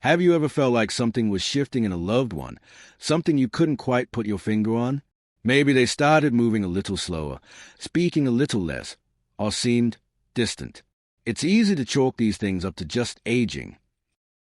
Have you ever felt like something was shifting in a loved one, something you couldn't quite put your finger on? Maybe they started moving a little slower, speaking a little less, or seemed distant. It's easy to chalk these things up to just aging.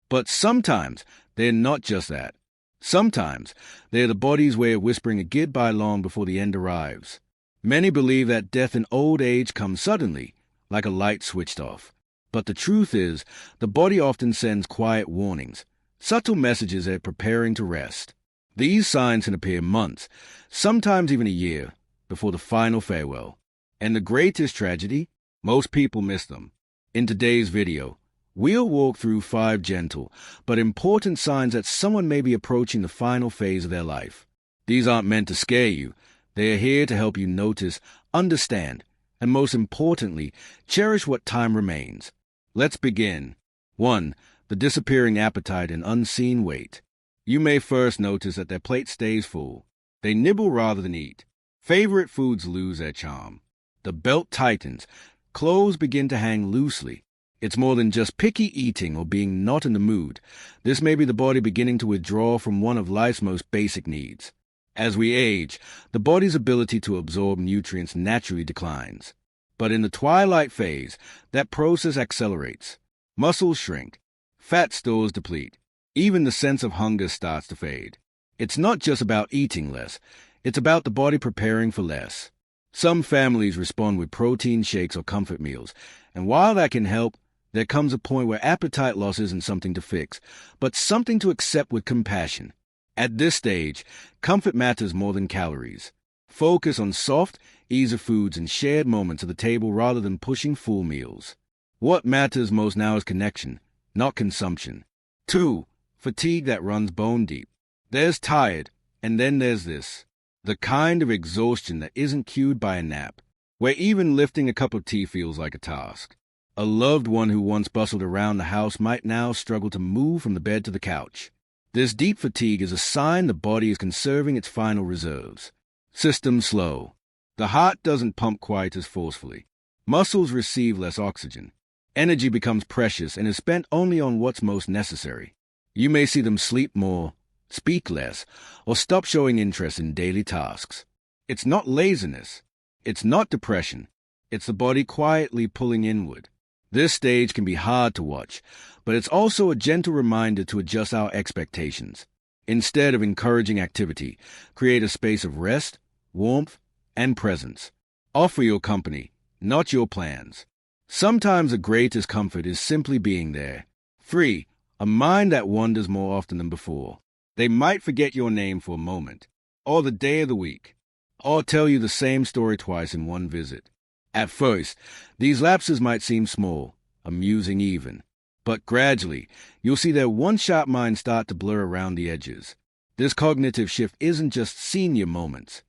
But sometimes they're not just that. Sometimes they're the body's way of whispering a goodbye long before the end arrives. Many believe that death in old age comes suddenly, like a light switched off. But the truth is, the body often sends quiet warnings, subtle messages that are preparing to rest. These signs can appear months, sometimes even a year, before the final farewell. And the greatest tragedy? Most people miss them. In today's video, we'll walk through 5 gentle but important signs that someone may be approaching the final phase of their life. These aren't meant to scare you. They are here to help you notice, understand, and most importantly, cherish what time remains. Let's begin. 1. The disappearing appetite and unseen weight. You may first notice that their plate stays full. They nibble rather than eat. Favorite foods lose their charm. The belt tightens. Clothes begin to hang loosely. It's more than just picky eating or being not in the mood. This may be the body beginning to withdraw from one of life's most basic needs. As we age, the body's ability to absorb nutrients naturally declines. But in the twilight phase, that process accelerates. Muscles shrink. Fat stores deplete. Even the sense of hunger starts to fade. It's not just about eating less. It's about the body preparing for less. Some families respond with protein shakes or comfort meals, and while that can help, there comes a point where appetite loss isn't something to fix, but something to accept with compassion. At this stage, comfort matters more than calories. Focus on soft, easy foods and shared moments at the table rather than pushing full meals. What matters most now is connection, not consumption. 2. Fatigue that runs bone deep. There's tired, and then there's this. The kind of exhaustion that isn't cued by a nap, where even lifting a cup of tea feels like a task. A loved one who once bustled around the house might now struggle to move from the bed to the couch. This deep fatigue is a sign the body is conserving its final reserves. System slow. The heart doesn't pump quite as forcefully. Muscles receive less oxygen. Energy becomes precious and is spent only on what's most necessary. You may see them sleep more, speak less, or stop showing interest in daily tasks. It's not laziness. It's not depression. It's the body quietly pulling inward. This stage can be hard to watch, but it's also a gentle reminder to adjust our expectations. Instead of encouraging activity, create a space of rest, warmth, and presence. Offer your company, not your plans. Sometimes the greatest comfort is simply being there. 3. A mind that wanders more often than before. They might forget your name for a moment, or the day of the week, or tell you the same story twice in one visit. At first, these lapses might seem small, amusing even, but gradually, you'll see their one-shot mind start to blur around the edges. This cognitive shift isn't just senior moments.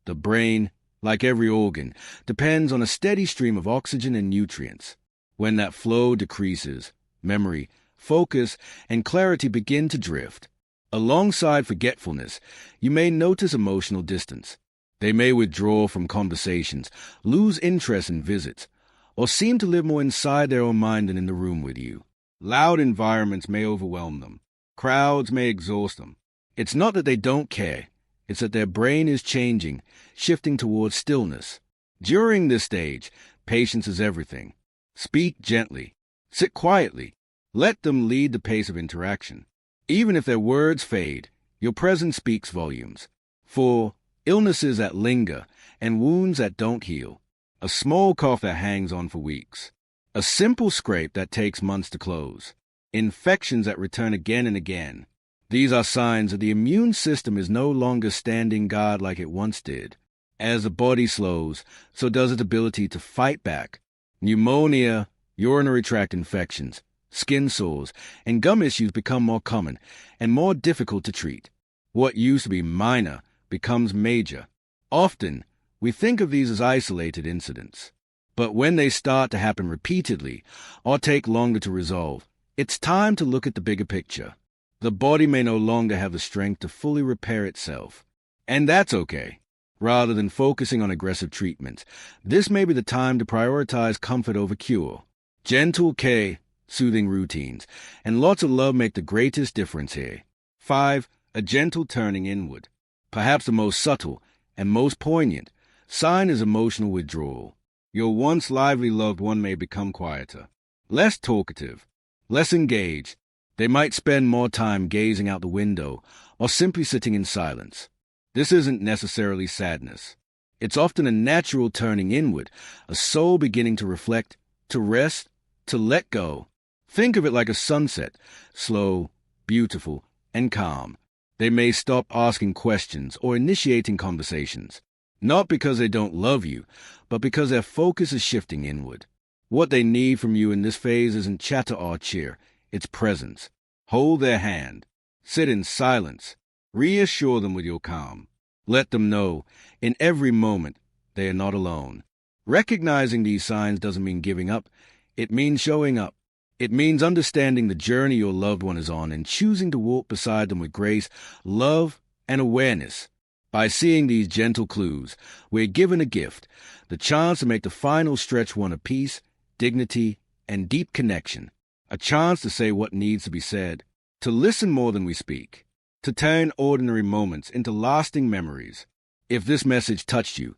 The brain, like every organ, depends on a steady stream of oxygen and nutrients. When that flow decreases, memory, focus, and clarity begin to drift. Alongside forgetfulness, you may notice emotional distance. They may withdraw from conversations, lose interest in visits, or seem to live more inside their own mind than in the room with you. Loud environments may overwhelm them. Crowds may exhaust them. It's not that they don't care. It's that their brain is changing, shifting towards stillness. During this stage, patience is everything. Speak gently. Sit quietly. Let them lead the pace of interaction. Even if their words fade, your presence speaks volumes. For illnesses that linger and wounds that don't heal. A small cough that hangs on for weeks. A simple scrape that takes months to close. Infections that return again and again. These are signs that the immune system is no longer standing guard like it once did. As the body slows, so does its ability to fight back. Pneumonia, urinary tract infections, skin sores, and gum issues become more common and more difficult to treat. What used to be minor becomes major. Often, we think of these as isolated incidents. But when they start to happen repeatedly or take longer to resolve, it's time to look at the bigger picture. The body may no longer have the strength to fully repair itself. And that's okay. Rather than focusing on aggressive treatment, this may be the time to prioritize comfort over cure. Gentle care, soothing routines, and lots of love make the greatest difference here. 5. A gentle turning inward. Perhaps the most subtle and most poignant sign is emotional withdrawal. Your once lively loved one may become quieter, less talkative, less engaged. They might spend more time gazing out the window or simply sitting in silence. This isn't necessarily sadness. It's often a natural turning inward, a soul beginning to reflect, to rest, to let go. Think of it like a sunset, slow, beautiful, and calm. They may stop asking questions or initiating conversations, not because they don't love you, but because their focus is shifting inward. What they need from you in this phase isn't chatter or cheer, it's presence. Hold their hand. Sit in silence. Reassure them with your calm. Let them know, in every moment, they are not alone. Recognizing these signs doesn't mean giving up. It means showing up. It means understanding the journey your loved one is on and choosing to walk beside them with grace, love, and awareness. By seeing these gentle clues, we're given a gift, the chance to make the final stretch one of peace, dignity, and deep connection. A chance to say what needs to be said, to listen more than we speak, to turn ordinary moments into lasting memories. If this message touched you,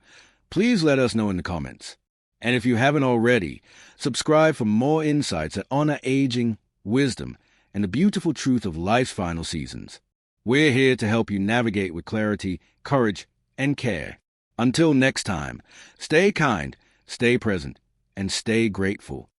please let us know in the comments. And if you haven't already, subscribe for more insights that honor aging, wisdom, and the beautiful truth of life's final seasons. We're here to help you navigate with clarity, courage, and care. Until next time, stay kind, stay present, and stay grateful.